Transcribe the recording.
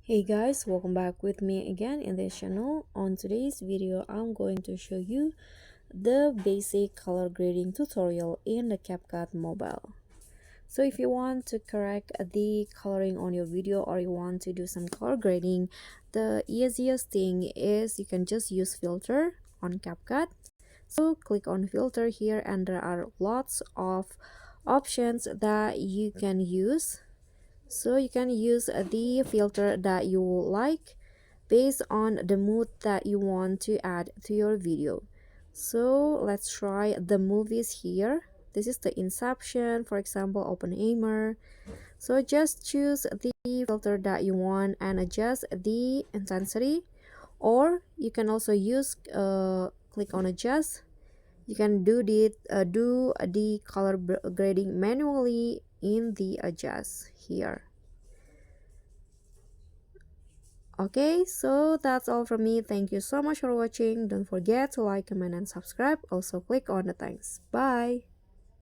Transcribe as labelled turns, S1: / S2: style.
S1: Hey guys, welcome back with me again in this channel. On today's video, I'm going to show you the basic color grading tutorial in the CapCut mobile. So if you want to correct the coloring on your video or you want to do some color grading, the easiest thing is you can just use filter on CapCut. So click on filter here and there are lots of options that you can use. So you can use the filter that you like based on the mood that you want to add to your video. So let's try the movies here. This is the Inception, for example, Oppenheimer. So just choose the filter that you want and adjust the intensity, or you can also use click on adjust. You can do the color grading manually in the adjust here. Okay, so that's all from me. Thank you so much for watching. Don't forget to like, comment, and subscribe. Also click on the thanks. Bye.